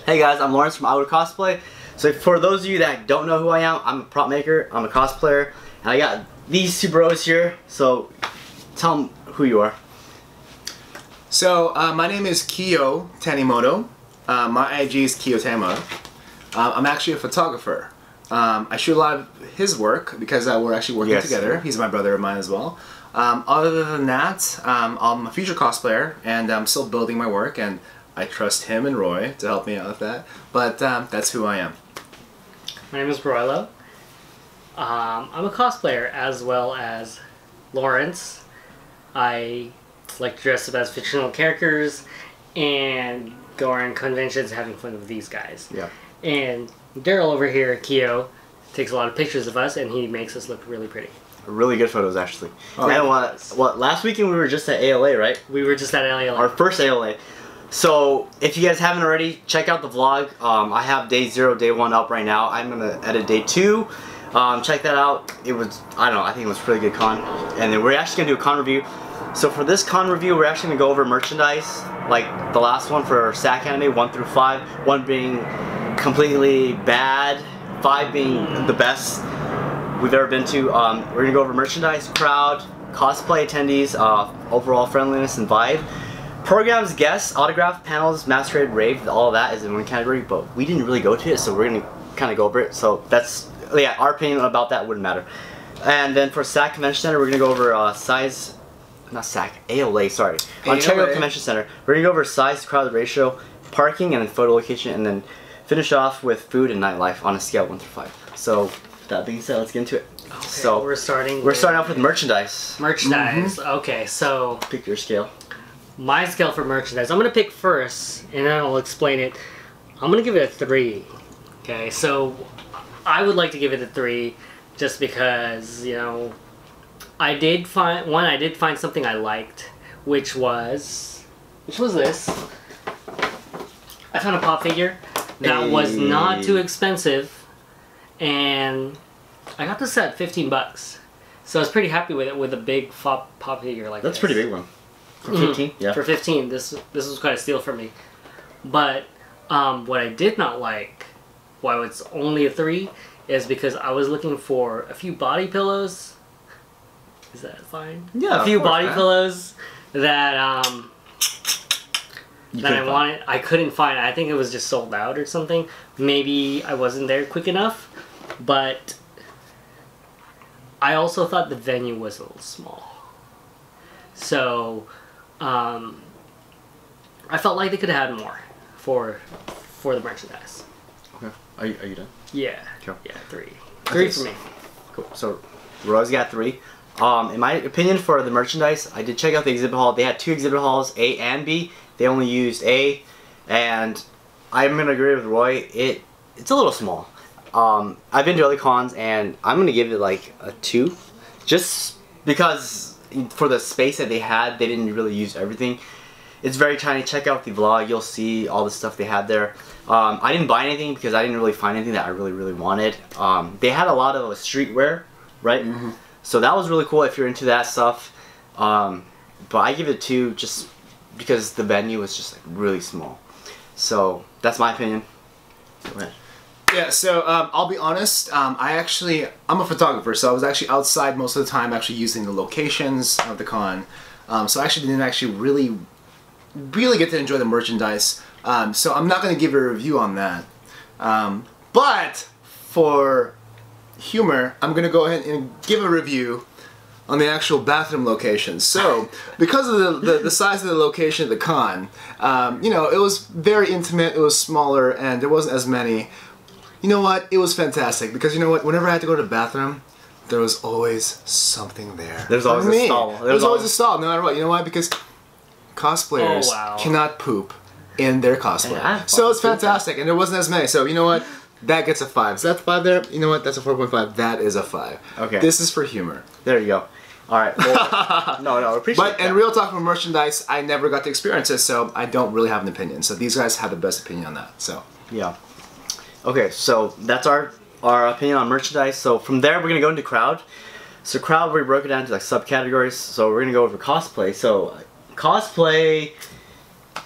Hey guys, I'm Lorentz from iWood Cosplay. So for those of you that don't know who I am, I'm a prop maker, I'm a cosplayer, and I got these two bros here, so tell them who you are. So my name is Kiyo Tanimoto. My IG is Kiyo Tanimoto. I'm actually a photographer. I shoot a lot of his work because we're actually working together. He's my brother of mine as well. Other than that, I'm a future cosplayer and I'm still building my work, and I trust him and Roi to help me out with that. But that's who I am. My name is Roi. I'm a cosplayer as well as Lorentz. I like to dress up as fictional characters and go around conventions having fun with these guys. Yeah. And Daryl over here, Kiyo, takes a lot of pictures of us and he makes us look really pretty. Really good photos, actually. Oh, and what? Last weekend we were just at ALA, right? We were just at ALA. Our first ALA. So if you guys haven't already, check out the vlog. I have day 0, day 1 up right now. I'm gonna edit day 2. Check that out. It was, I don't know, I think it was a pretty good con. And then we're actually gonna do a con review. So for this con review, we're actually gonna go over merchandise, like the last one for SAC anime, 1 through 5. 1 being completely bad, 5 being the best we've ever been to. We're gonna go over merchandise, crowd, cosplay attendees, overall friendliness and vibe. Programs, guests, autograph, panels, Masquerade, Rave, all of that is in one category, but we didn't really go to it, so we're gonna kind of go over it. So that's, yeah, our opinion about that wouldn't matter. And then for SAC Convention Center, we're gonna go over size, not SAC, ALA, sorry. Ontario Convention Center. We're gonna go over size, crowd ratio, parking, and then photo location, and then finish off with food and nightlife on a scale of 1 through 5. So that being said, let's get into it. Okay, so we're starting off with merchandise. Merchandise. Okay, so pick your scale. My scale for merchandise, I'm going to pick first, and then I'll explain it. I'm going to give it a 3. Okay, so I would like to give it a 3 just because, you know, I did find something I liked, which was this. I found a pop figure that was not too expensive, and I got this at 15 bucks. So I was pretty happy with it, with a big pop figure like That's this. a pretty big one. For 15? Yeah. For 15, this was quite a steal for me. But what I did not like, why it's only a 3, is because I was looking for a few body pillows. Is that fine? Yeah. A few body pillows that that I wanted. I couldn't find. I think it was just sold out or something. Maybe I wasn't there quick enough. But I also thought the venue was a little small. So I felt like they could have had more for the merchandise. Okay. Are you done? Yeah. Cool. Yeah, 3. 3 for me. Cool. So Roy's got 3. In my opinion, for the merchandise, I did check out the exhibit hall. They had 2 exhibit halls, A and B. They only used A, and I'm gonna agree with Roi. It's a little small. I've been to other cons, and I'm gonna give it like a 2, just because for the space that they had, they didn't really use everything. It's very tiny. Check out the vlog, you'll see all the stuff they had there. I didn't buy anything because I didn't really find anything that I really wanted. They had a lot of streetwear, right? Mm-hmm. So that was really cool if you're into that stuff. But I give it a 2 just because the venue was just like really small. So that's my opinion. Go ahead. Yeah, so I'll be honest, I'm a photographer, so I was actually outside most of the time actually using the locations of the con. So I actually didn't really get to enjoy the merchandise. So I'm not going to give a review on that. But for humor, I'm going to go ahead and give a review on the actual bathroom locations. So, because of the size of the location of the con, you know, it was very intimate, it was smaller, and there wasn't as many. You know what? It was fantastic because, you know what? Whenever I had to go to the bathroom, there was always something there. There's always a stall. There's always a stall, no matter what. You know why? Because cosplayers cannot poop in their cosplay. Yeah, so it's fantastic, and there wasn't as many. So you know what? That gets a 5. So that's 5 there. You know what? That's a 4.5. That is a 5. Okay. This is for humor. There you go. All right. Well, no, I appreciate that. And real talk for merchandise, I never got to experience it, so I don't really have an opinion. So these guys have the best opinion on that. So yeah. Okay, so that's our opinion on merchandise. So from there, we're gonna go into crowd. So crowd, we broke it down into like subcategories. So we're gonna go over cosplay. So cosplay,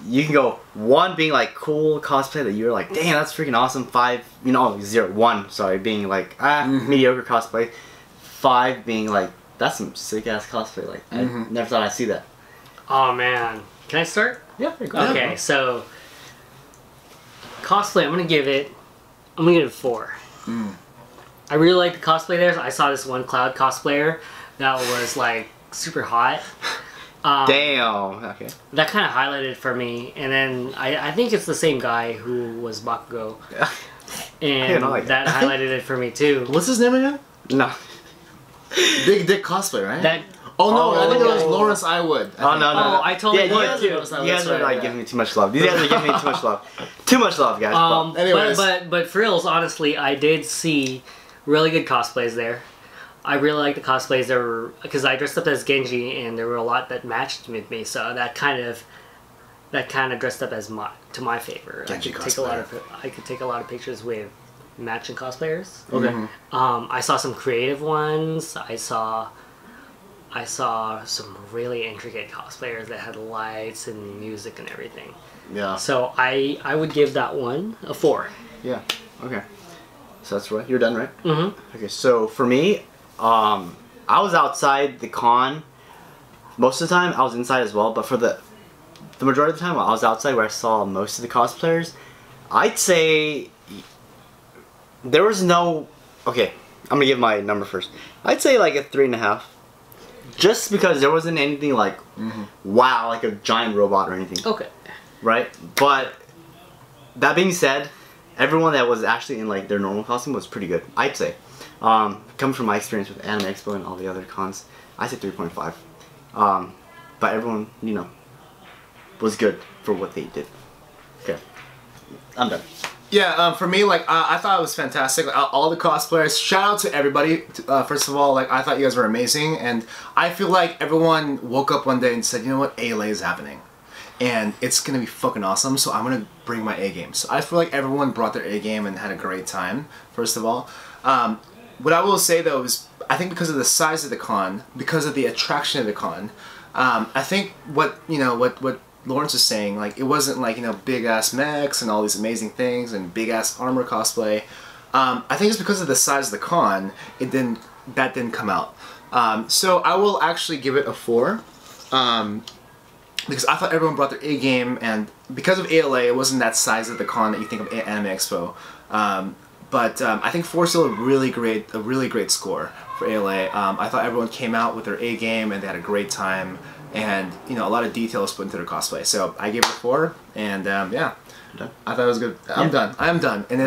you can go 1 being like cool cosplay that you're like, damn, that's freaking awesome. 5, you know, 0, 1, sorry, being like mediocre cosplay. 5 being like, that's some sick ass cosplay. Like I never thought I'd see that. Oh man, can I start? Yeah. Okay, so cosplay, I'm gonna give it a 4. I really like the cosplay there. I saw this one Cloud cosplayer that was like super hot. Damn. Okay. That kind of highlighted for me, and then I think it's the same guy who was Bakugo, and like that highlighted it for me too. What's his name again? No. Big Dick Cosplay, right? That Oh no, I think it was Lawrence iWood. Oh no. Oh, I totally you would guys, too. You guys are like giving me too much love. These guys are giving me too much love. Too much love, guys. Anyways. But frills, honestly, I did see really good cosplays there. I really like the cosplays there were, because I dressed up as Genji and there were a lot that matched with me, so that kind of dressed up as to my favor. Genji I could take a lot of pictures with matching cosplayers. Okay. I saw some creative ones. I saw some really intricate cosplayers that had lights and music and everything. Yeah. So I would give that one a 4. Yeah. Okay. So that's right. You're done, right? Mm-hmm. Okay. So for me, I was outside the con most of the time. I was inside as well, but for the majority of the time, I was outside where I saw most of the cosplayers. I'd say there was no. Okay, I'm gonna give my number first. I'd say like a 3.5. Just because there wasn't anything like, wow, like a giant robot or anything. Okay. Right? But, that being said, everyone that was actually in like their normal costume was pretty good, I'd say. Coming from my experience with Anime Expo and all the other cons, I say 3.5. But everyone, you know, was good for what they did. Okay. I'm done. Yeah, for me, like, I thought it was fantastic. All the cosplayers, shout out to everybody. First of all, like, I thought you guys were amazing, and I feel like everyone woke up one day and said, you know what, ALA is happening. And it's gonna be fucking awesome, so I'm gonna bring my A game. So I feel like everyone brought their A game and had a great time, first of all. What I will say, though, is I think because of the size of the con, because of the attraction of the con, I think what Lawrence was saying, like, it wasn't like, you know, big ass mechs and all these amazing things and big ass armor cosplay. I think it's because of the size of the con, that didn't come out. So I will actually give it a 4. Because I thought everyone brought their A game, and because of ALA, it wasn't that size of the con that you think of Anime Expo. But I think 4 is still a really great score for ALA. I thought everyone came out with their A game and they had a great time. And, you know, a lot of details put into their cosplay. So I gave it a 4, and yeah, Done. I thought it was good. I'm done. I am done, and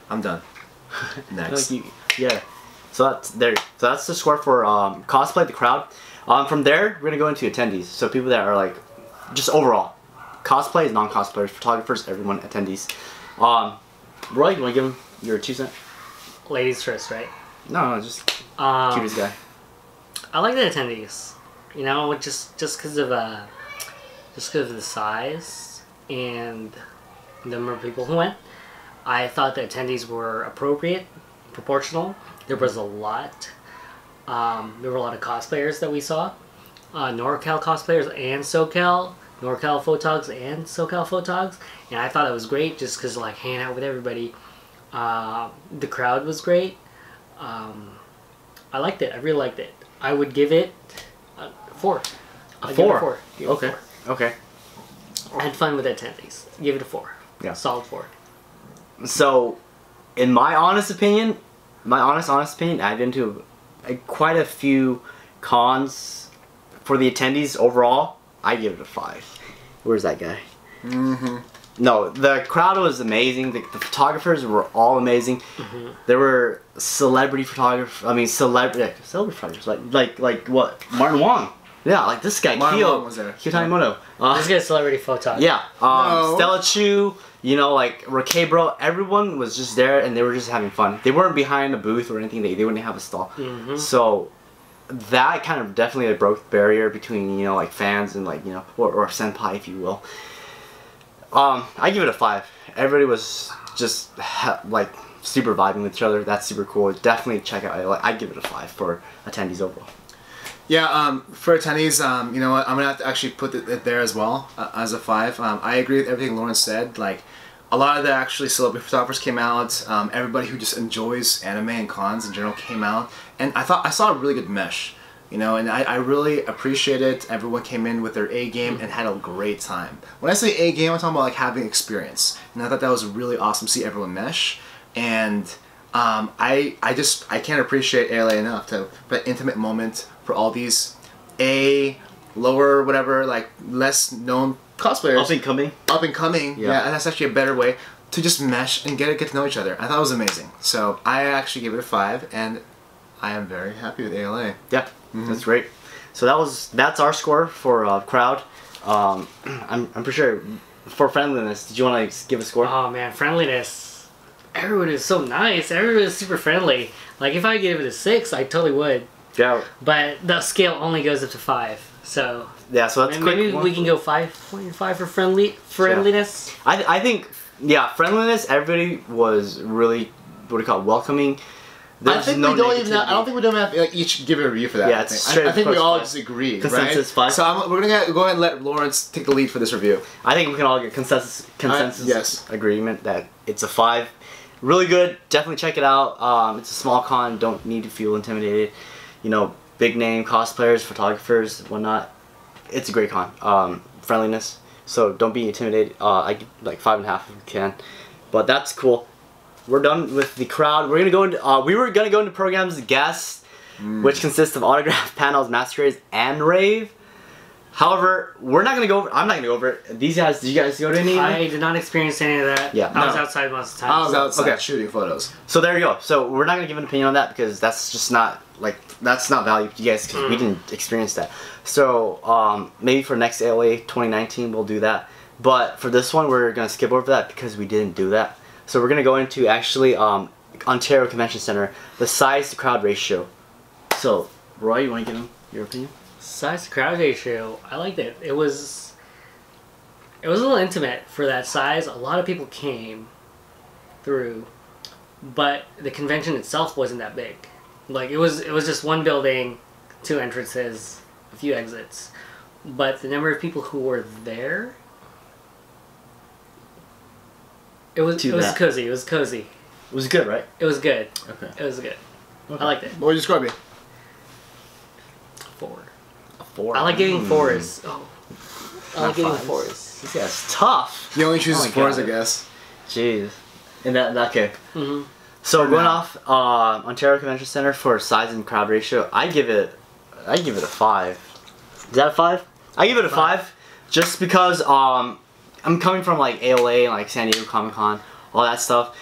I'm done. Next. Yeah. So that's the score for cosplay the crowd. From there, we're gonna go into attendees. So people that are like, just overall, cosplayers, non-cosplayers, photographers, everyone, attendees. Roy, you wanna give him your 2 cents? Ladies first, right? No, just cutest guy. I like the attendees. You know, just because of the size and the number of people who went, I thought the attendees were appropriate, proportional. There was a lot. There were a lot of cosplayers that we saw, NorCal cosplayers and SoCal, NorCal photogs and SoCal photogs, and I thought it was great just because like hanging out with everybody. The crowd was great. I liked it. I really liked it. I would give it 4. A 4? Okay. Okay. I had fun with attendees. Give it a 4. Yeah. Solid 4. So, in my honest opinion, I've been to quite a few cons. For the attendees overall, I give it a 5. Where's that guy? No, the crowd was amazing. The photographers were all amazing. There were celebrity photographers. I mean, celebrity photographers. Like what? Martin Wong. Yeah, like this guy. Wong was there. Kiyo Tanimoto. This guy's celebrity photog. Yeah. No. Stella Chu. You know, like Raquel Bro. Everyone was just there, and they were just having fun. They weren't behind a booth or anything. They wouldn't have a stall. So that kind of definitely broke the barrier between, you know, like fans and like, you know, or senpai, if you will. I give it a 5. Everybody was just like super vibing with each other. That's super cool. Definitely check out. I give it a 5 for attendees overall. Yeah, for attendees, you know what, I'm gonna have to actually put it there as well, as a 5. I agree with everything Lorentz said. Like, a lot of the actually celebrity photographers came out. Everybody who just enjoys anime and cons in general came out, and I saw a really good mesh, you know, and I really appreciate it. Everyone came in with their A game and had a great time. When I say A game, I'm talking about like having experience, and I thought that was really awesome to see everyone mesh. And I can't appreciate ALA enough to that intimate moment for all these lower, whatever, like less known cosplayers. Up and coming. Yeah, and that's actually a better way to just mesh and get to know each other. I thought it was amazing. So I actually gave it a 5, and I am very happy with ALA. Yeah, that's great. So that's our score for crowd. I'm pretty sure for friendliness. Did you want to give a score? Oh man, friendliness. Everyone is so nice. Everyone is super friendly. Like if I gave it a 6, I totally would. Yeah. But the scale only goes up to 5. So yeah, so that's maybe we can go 5.5 for friendliness. Yeah. I think friendliness. Everybody was really welcoming. I don't think we don't have to like, each give a review for that. Yeah, I think we all just agree. Consensus 5. So we're gonna go ahead and let Lorentz take the lead for this review. I think we can all get consensus yes. agreement that it's a 5. Really good. Definitely check it out. It's a small con. Don't need to feel intimidated. You know, big name cosplayers, photographers, whatnot. It's a great con. Friendliness. So don't be intimidated. I give like 5.5 if you can. But that's cool. We're done with the crowd. We're gonna go into. We were gonna go into programs guests, which consists of autograph panels, masquerades, and rave. However, we're not gonna go over. I'm not gonna go over it. These guys, did you guys go to any? I did not experience any of that. Yeah, I was outside most of the time. I was outside shooting photos. So there you go. So we're not gonna give an opinion on that because that's just not that's not valuable to you guys because we didn't experience that. So maybe for next ALA 2019 we'll do that. But for this one we're gonna skip over that because we didn't do that. So we're gonna go into actually Ontario Convention Center, the size to crowd ratio. So Roy, you want to give him your opinion? Size to crowd ratio, I liked it. It was a little intimate for that size. A lot of people came through, but the convention itself wasn't that big. Like it was just one building, 2 entrances, a few exits. But the number of people who were there, it was cozy. It was cozy. It was good, right? It was good. Okay. It was good. Okay. I liked it. What would you describe it? 4. A 4. I like giving 4s. Oh. I like giving 4s. This guy's tough. He only chooses 4s, I guess. Jeez. In that okay. So going off Ontario Convention Center for size and crowd ratio, I give it a 5. Is that a 5? I give it a 5 just because I'm coming from like ALA and like San Diego Comic Con, all that stuff.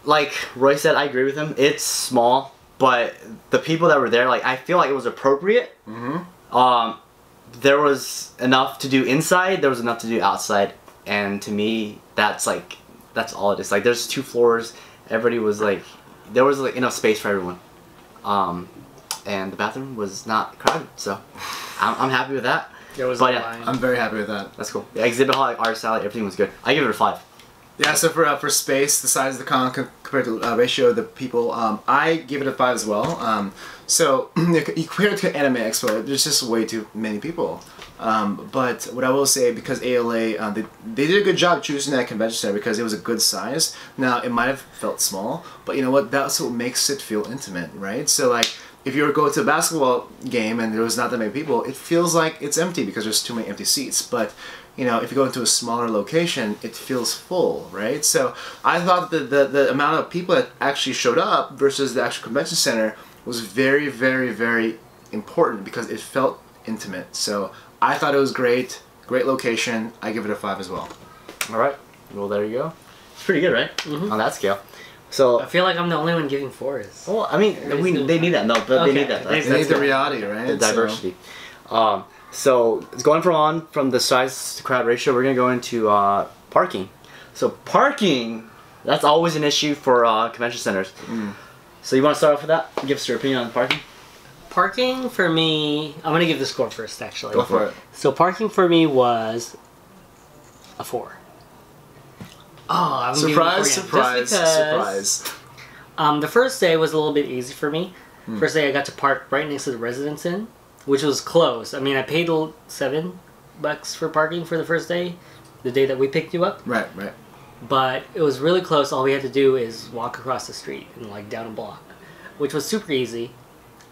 Like Roy said, I agree with him. It's small, but the people that were there, like I feel like it was appropriate. There was enough to do inside, there was enough to do outside, and to me, that's all it is. Like there's 2 floors. Everybody was like, there was like enough space for everyone, and the bathroom was not crowded. So I'm happy with that. There was I'm very happy with that. That's cool. The exhibit hall, like, art salad, everything was good. I give it a 5. Yeah, so for space, the size of the con compared to ratio of the people, I give it a 5 as well. So compared to Anime Expo, there's just way too many people. But what I will say, because ALA, they did a good job choosing that convention center because it was a good size. Now, it might have felt small, but you know what? That's what makes it feel intimate, right? So like, if you were going to a basketball game and there was not that many people, it feels like it's empty because there's too many empty seats. But you know, if you go into a smaller location, it feels full, right? So I thought that the amount of people that actually showed up versus the actual convention center was very, very, very important because it felt intimate. So I thought it was great location. I give it a 5 as well. All right, well there you go. It's pretty good, right? On that scale. So I feel like I'm the only one giving 4s. Well, I mean, they need that. No, but they need that. They need the reality, right? The diversity. So it's going from the size to crowd ratio. We're gonna go into parking. So parking, that's always an issue for convention centers. So you want to start off with that? Give us your opinion on parking. Parking for me, I'm gonna give the score first. Actually, go for it. So parking for me was a 4. Oh, I'm surprise! The first day was a little bit easy for me. First day I got to park right next to the Residence Inn, which was close. I mean, I paid $7 for parking for the first day, the day that we picked you up. Right. But it was really close. All we had to do is walk across the street and like down a block, which was super easy.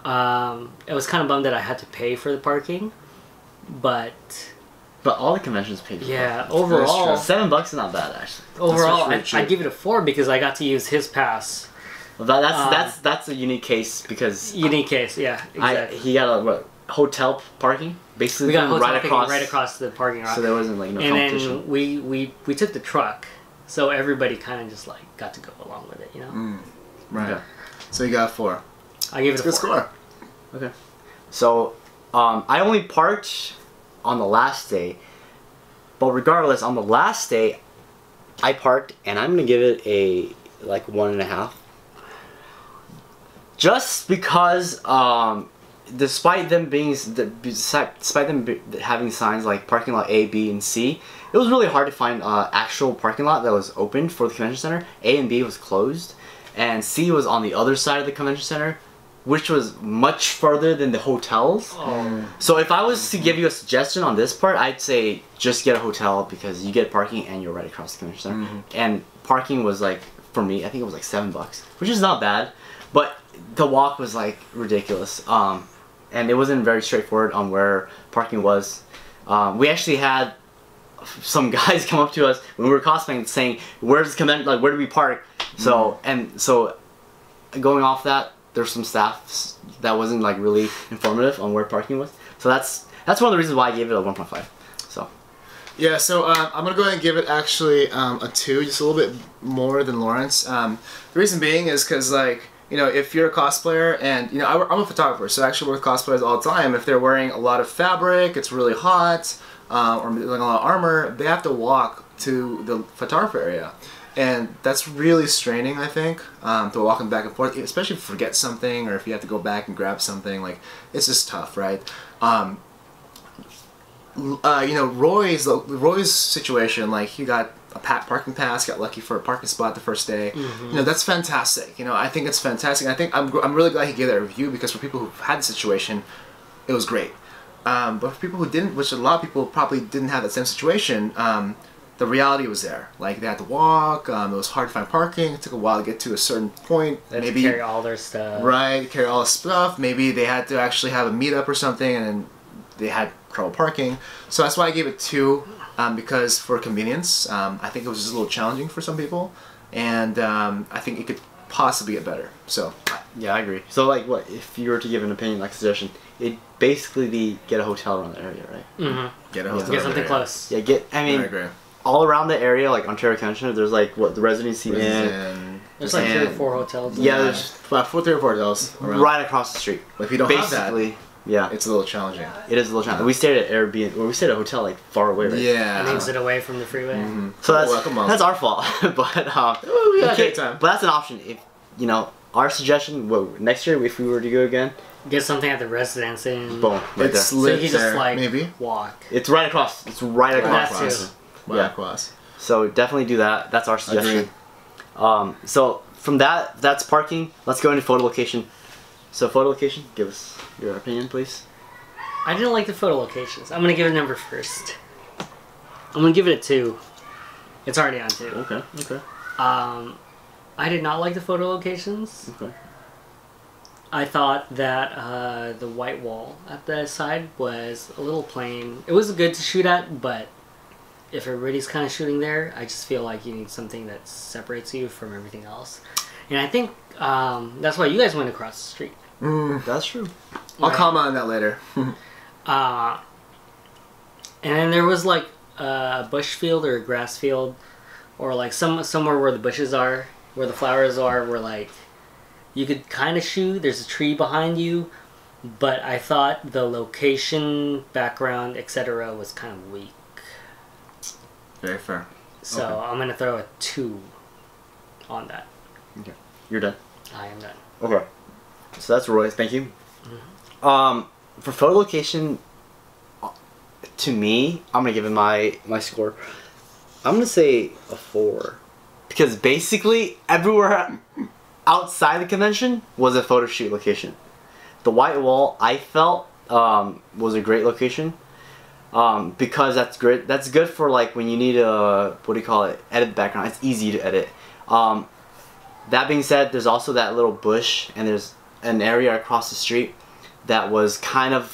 It was kind of bummed that I had to pay for the parking, but all the conventions paid for. Yeah, overall $7 is not bad actually. Overall, I'd give it a 4 because I got to use his pass. Well, that's a unique case because unique case, yeah, exactly. He got a hotel parking basically. We got hotel right across the parking lot, so there wasn't like no and competition. then we took the truck, so everybody kind of just like got to go along with it, you know. Right. Okay. So you got 4. I gave it a 4. Good score. Okay. So I only parked on the last day, but regardless, on the last day, I parked, and I'm gonna give it a like 1.5. Just because, despite them having signs like parking lot A, B, and C, it was really hard to find actual parking lot that was open for the convention center. A and B was closed, and C was on the other side of the convention center, which was much further than the hotels. So if I was to give you a suggestion on this part, I'd say just get a hotel because you get parking and you're right across the convention center. And parking was like, for me, I think it was like $7, which is not bad, but the walk was like ridiculous. And it wasn't very straightforward on where parking was. We actually had some guys come up to us when we were cosplaying saying, where's the convention, like where do we park? So going off that, there's some staff that wasn't like really informative on where parking was. So that's one of the reasons why I gave it a 1.5. So yeah, so I'm gonna go ahead and give it actually a 2, just a little bit more than Lorentz. The reason being is because like, you know, if you're a cosplayer and, you know, I'm a photographer, so I actually work with cosplayers all the time. If they're wearing a lot of fabric, it's really hot, or like a lot of armor, they have to walk to the photographer area. And that's really straining, I think, to walking back and forth, especially if you forget something or if you have to go back and grab something. Like, it's just tough, right? You know, Roy's situation, like, he got a parking pass, got lucky for a parking spot the first day. You know, that's fantastic. You know, I think it's fantastic. I think I'm really glad he gave that review because for people who've had the situation, it was great. But for people who didn't, which a lot of people probably didn't have that same situation, the reality was there. Like, they had to walk, it was hard to find parking, it took a while to get to a certain point. They had to carry all their stuff. Right, carry all the stuff. Maybe they had to actually have a meetup or something and then they had trouble parking. So that's why I gave it 2, because for convenience, I think it was just a little challenging for some people, and I think it could possibly get better. So yeah, I agree. So like, what if you were to give an opinion, like a suggestion, it'd basically be get a hotel around the area, right? Get a hotel. Get something close. Yeah, I agree. All around the area, like Ontario Convention, there's like what the Residency Inn. There's like 3 or 4 hotels. Yeah, there's about 3 or 4 hotels around. Right across the street. But if you don't have that, yeah, it's a little challenging. It is a little challenging. We stayed at Airbnb, or we stayed at a hotel like far away, right? Yeah, an exit away from the freeway. So that's our fault. But but that's an option. If you know, our suggestion, next year if we were to go again, get something at the Residence Inn. Boom, right there. So you can just like walk. It's right across. It's right across. Across. So definitely do that. That's our suggestion. So from that's parking. Let's go into photo location. So photo location, give us your opinion, please. I didn't like the photo locations. I'm gonna give it a number first. I'm gonna give it a 2. It's already on 2. Okay. I did not like the photo locations. Okay. I thought that the white wall at the side was a little plain. It was good to shoot at, but if everybody's kind of shooting there, I just feel like you need something that separates you from everything else. And I think that's why you guys went across the street. That's true. I'll comment on that later. And then there was like a bush field or a grass field, or like somewhere where the bushes are, where the flowers are, where like you could kind of shoot. There's a tree behind you, but I thought the location, background, etc. was kind of weak. Very fair. So I'm gonna throw a 2 on that. Okay, you're done. I am done. Okay, so that's Roy. Thank you. For photo location, to me, I'm gonna give it my score. I'm gonna say a 4, because basically everywhere outside the convention was a photo shoot location. The white wall I felt was a great location because that's great. That's good for like when you need a edit the background. It's easy to edit. That being said, there's also that little bush and there's an area across the street that was kind of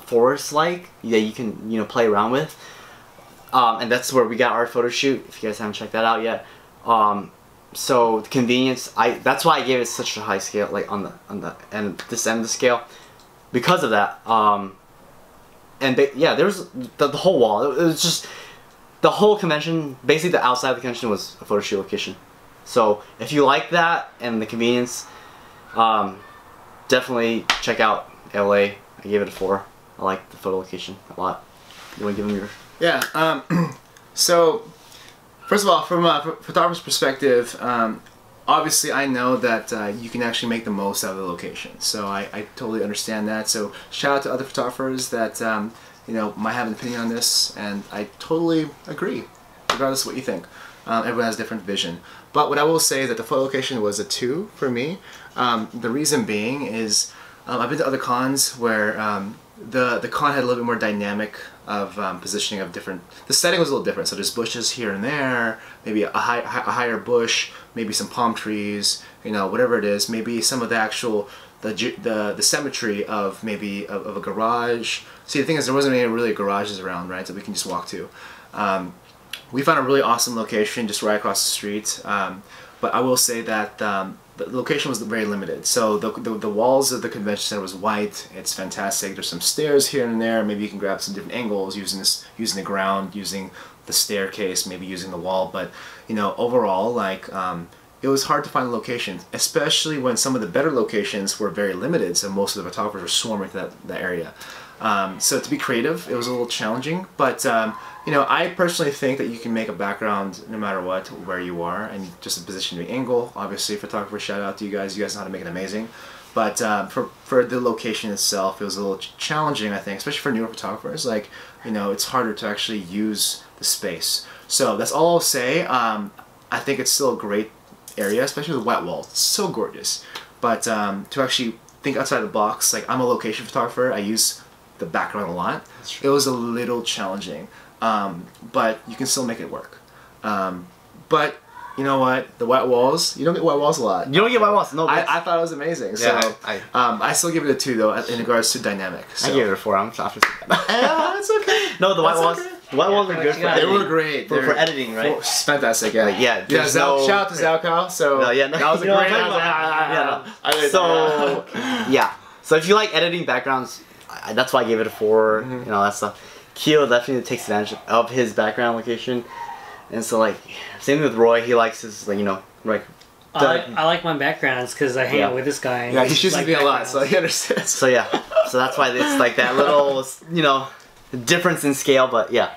forest-like that you can play around with, and that's where we got our photo shoot. If you guys haven't checked that out yet, so the convenience. That's why I gave it such a high scale, like on this end of the scale, because of that. Yeah, there was the whole wall. It was just the whole convention. Basically, the outside of the convention was a photo shoot location. So if you like that and the convenience, definitely check out LA. I gave it a 4. I like the photo location a lot. You want to give them your... Yeah. So, first of all, from a photographer's perspective, obviously I know that you can actually make the most out of the location. So I totally understand that. So shout out to other photographers that might have an opinion on this, and I totally agree, regardless of what you think. Everyone has a different vision. But what I will say is that the photo location was a 2 for me. The reason being is I've been to other cons where the con had a little bit more dynamic of positioning of different... The setting was a little different, so there's bushes here and there, maybe a higher bush, maybe some palm trees, whatever it is, maybe some of the actual... the symmetry of maybe of a garage. See, the thing is there wasn't any really garages around, right, that we can just walk to. We found a really awesome location just right across the street, but I will say that the location was very limited. So the walls of the convention center was white. It's fantastic. There's some stairs here and there. Maybe you can grab some different angles using the ground, using the staircase, maybe using the wall. But overall, like it was hard to find a location, especially when some of the better locations were very limited. So most of the photographers were swarming to that area. So to be creative, it was a little challenging, but I personally think that you can make a background no matter what, where you are, and just the positioning angle. Obviously, photographer, shout out to you guys. You guys know how to make it amazing. But for the location itself, it was a little challenging, I think, especially for newer photographers. Like, it's harder to actually use the space. So that's all I'll say. I think it's still a great area, especially the wet wall. It's so gorgeous. But to actually think outside the box, like I'm a location photographer, I use the background a lot. It was a little challenging, but you can still make it work. But you know what? The white walls, you don't get white walls a lot. You don't get white walls, no. I thought it was amazing. Yeah, so I still give it a 2 though in regards to dynamic. So. I gave it a 4. I'm after Yeah, it's okay. No, the white walls. Okay. The white walls are good for editing. They were great. For editing, right? It's fantastic, yeah. Like, yeah, shout out to Zalcow. So that was a great. So yeah. So if you like editing backgrounds, that's why I gave it a 4. That stuff. Kiyo definitely takes advantage of his background location, and so like same thing with Roy. He likes his like. I like my backgrounds because I hang out with this guy. Yeah, he shoots me a lot, so he understands. So yeah, so that's why it's like that little difference in scale, but yeah,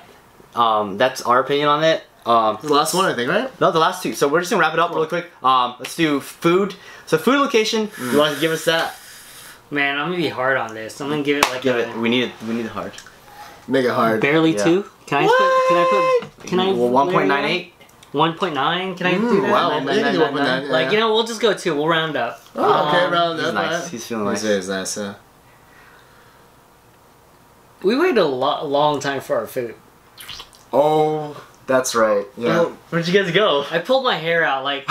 that's our opinion on it. The last one, I think, right? No, the last 2. So we're just gonna wrap it up really quick. Let's do food. So food location. You want to give us that? Man, I'm gonna be hard on this. I'm gonna give it like We need it hard. Make it hard. Barely 2. Can I? Well, 1.98. 1.9? Can I do that? Wow, Like we'll just go 2. We'll round up. Oh, okay, round up. He's nice. He's feeling nice. He's nice. We waited a long time for our food. Oh, that's right. Yeah. Where'd you guys go? I pulled my hair out I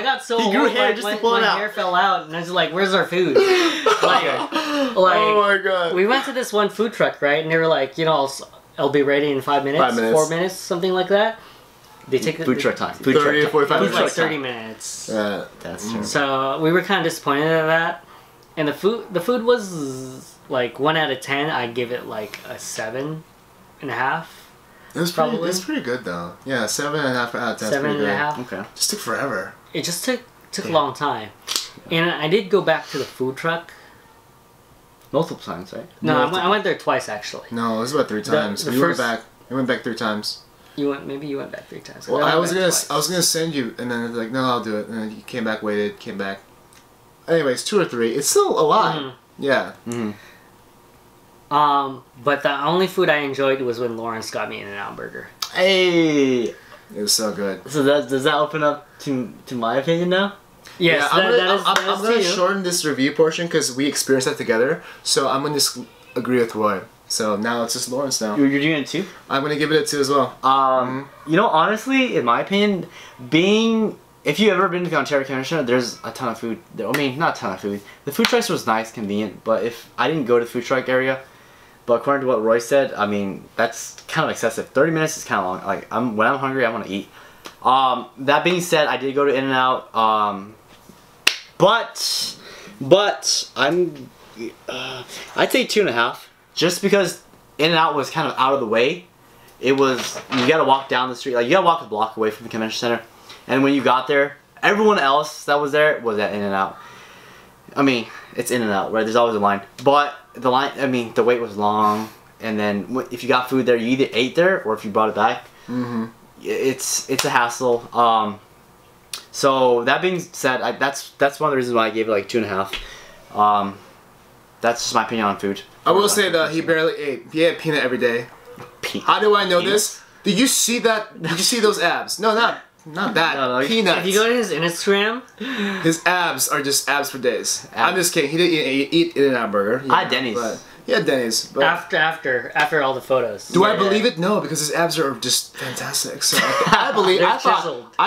got so He grew old, hair just to pull it out. My hair fell out, and I was like, "Where's our food?" Oh my god. We went to this one food truck, right? And they were like, I'll be ready in 5 minutes, 5 minutes. 4 minutes, something like that. They take food truck time. Food 30 or 45 minutes. minutes. Like 30 minutes. Yeah, that's true. So we were kind of disappointed at that. And the food was like 1 out of 10. I'd give it like a 7.5. It was pretty good though. Yeah, 7.5 out of 10. 7.5. Okay. Just took forever. It just took a long time. And I did go back to the food truck. Multiple times, right? No, I went there twice actually. No, it was about 3 times. The We first- went back 3 times. Maybe you went back 3 times. Well, I was gonna send you, and then like, no, I'll do it. And then you came back, waited, came back. Anyways, 2 or 3. It's still a lot. Yeah. But the only food I enjoyed was when Lorentz got me an In-N-Out burger. Hey. It was so good. So does that open up to my opinion now? Yes, yeah, that I'm gonna is shorten this review portion because we experienced that together. So I'm gonna just agree with Roy. So now it's just Lorentz now. You're doing it too? I'm gonna give it a 2 as well. You know, honestly, in my opinion, if you've ever been to the Ontario Convention Center, there's a ton of food. I mean, not a ton of food. The food trucks was nice, convenient, but if I didn't go to the food truck area, but according to what Roy said, I mean, that's kind of excessive. 30 minutes is kind of long. Like, when I'm hungry, I want to eat. That being said, I did go to In-N-Out, but I'd say 2.5. Just because In-N-Out was kind of out of the way. It was, you gotta walk down the street, like you gotta walk a block away from the convention center. And when you got there, everyone else that was there was at In-N-Out. I mean, it's In-N-Out, right? There's always a line. But the line, I mean, the wait was long. And then if you got food there, you either ate there or if you brought it back. It's a hassle. So that being said, that's one of the reasons why I gave it like 2.5. That's just my opinion on food. I will say though, he barely ate. He ate peanut every day. How do I know this? Did you see that? Did you see those abs? No, not that. No, peanuts. If you go to his Instagram, his abs are just abs for days. Abs. I'm just kidding. He didn't eat In-N-Out burger. I had Denny's. But, yeah, Denny's. But after all the photos. do I believe it? No, because his abs are just fantastic. So I believe. I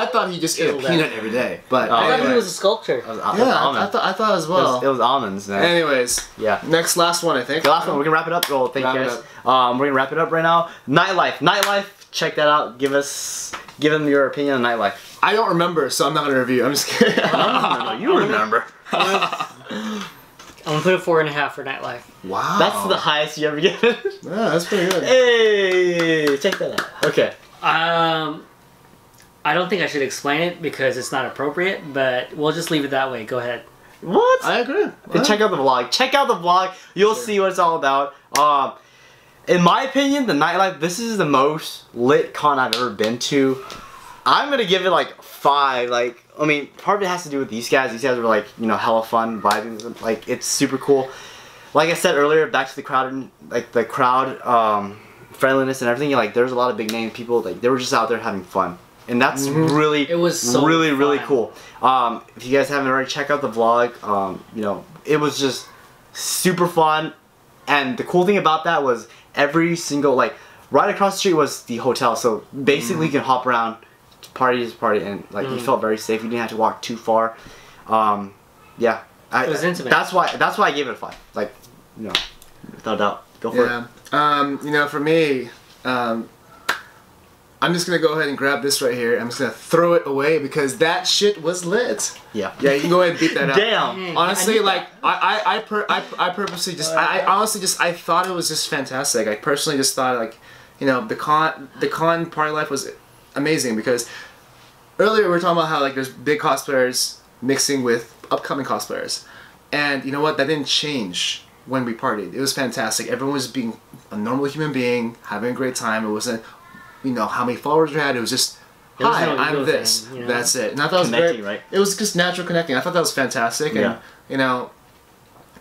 thought he just ate a peanut every day. But I thought anyway. he was a sculptor. I thought as well. It was almonds, man. Anyways, yeah. Last one, I think. The last one, we're gonna wrap it up. Oh, thank you guys. We're gonna wrap it up right now. Nightlife. Check that out. Give them your opinion on Nightlife. I don't remember, so I'm not gonna review. I'm just kidding. No, you remember. I'm gonna put a 4.5 for Nightlife. Wow. That's the highest you ever given. Yeah, that's pretty good. Hey, check that out. Okay. I don't think I should explain it because it's not appropriate, but we'll just leave it that way. Go ahead. What? I agree. Then check out the vlog. Check out the vlog. You'll see what it's all about. In my opinion, the Nightlife, this is the most lit con I've ever been to. I'm gonna give it like 5. Like, I mean, part of it has to do with these guys. These guys were like, you know, hella fun, vibing. Like, it's super cool. Like I said earlier, back to the crowd and like the crowd friendliness and everything. Like, there's a lot of big name people. Like, they were just out there having fun, and that's really, it was so really fun. cool. If you guys haven't already, check out the vlog. You know, it was just super fun, and the cool thing about that was every single, like, right across the street was the hotel. So basically, you can hop around. Party is party, and like you felt very safe. You didn't have to walk too far. Yeah, it was intimate. That's why I gave it a 5. Like, you know, without doubt. Go for it. You know, for me, I'm just gonna go ahead and grab this right here. I'm just gonna throw it away because that shit was lit. Yeah. Yeah, you can go ahead and beat that up. Damn. Honestly, like I purposely just I honestly just I thought it was just fantastic. I personally just thought, like, you know, the con party life was amazing because earlier we were talking about how, like, there's big cosplayers mixing with upcoming cosplayers, and you know what, that didn't change when we partied. It was fantastic. Everyone was being a normal human being, having a great time. It wasn't, you know, how many followers we had. It was just, hi, I'm this. Thing, you know? That's it. And I thought it was connecting, right? It was just natural connecting. I thought that was fantastic, and you know,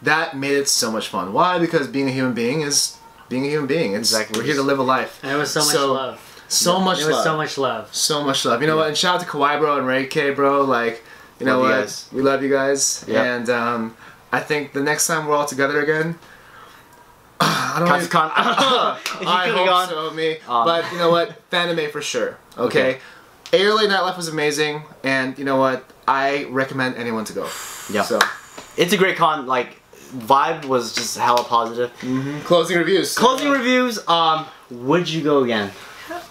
that made it so much fun. Why? Because being a human being is being a human being. It's, exactly. We're here to live a life. And it was so much love. So much love. It was so much love. So much love. You know what? And shout out to Kawaii Bro and Ray K Bro. Like, you know what? We love you guys. Yep. And I think the next time we're all together again, I hope so, me. But you know what? Fanime for sure. Okay. LA Nightlife was amazing, and you know what? I recommend anyone to go. Yeah. So it's a great con. Like, vibe was just hella positive. Closing reviews. Closing reviews. Would you go again?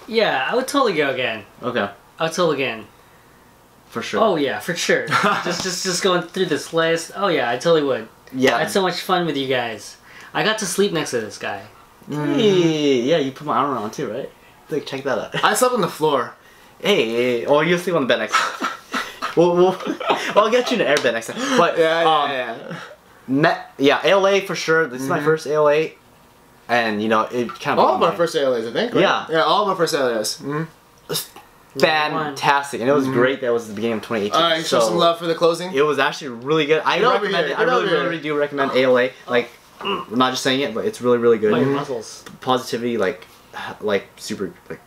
Yeah, I would totally go again. Okay. I would totally again. For sure. Oh yeah, for sure. just going through this list. Oh yeah, I totally would. Yeah. I had so much fun with you guys. I got to sleep next to this guy. Hey, yeah, you put my arm around too, right? Like, check that out. I slept on the floor. Hey, oh, you'll sleep on the bed next time. Well, I'll get you an airbed next time. But LA for sure. This is my first LA, and you know, it kind of all of our first ALAs, I think. Right? Yeah, all of our first ALAs. Fantastic, and it was great. That was the beginning of 2018. All right, show some love for the closing. It was actually really good. I recommend it. I really do recommend ALA. Like, I'm not just saying it, but it's really good. Muscles. Positivity, like super, like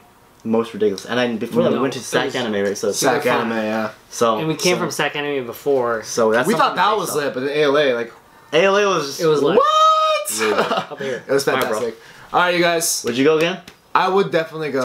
most ridiculous. And then before that, we went to SAC Anime, right? So SAC Anime, yeah. So and we came from SAC Anime before. So that's we thought that was lit, but the ALA, like ALA was like what? up here. It was fantastic. All right, you guys. Would you go again? I would definitely go.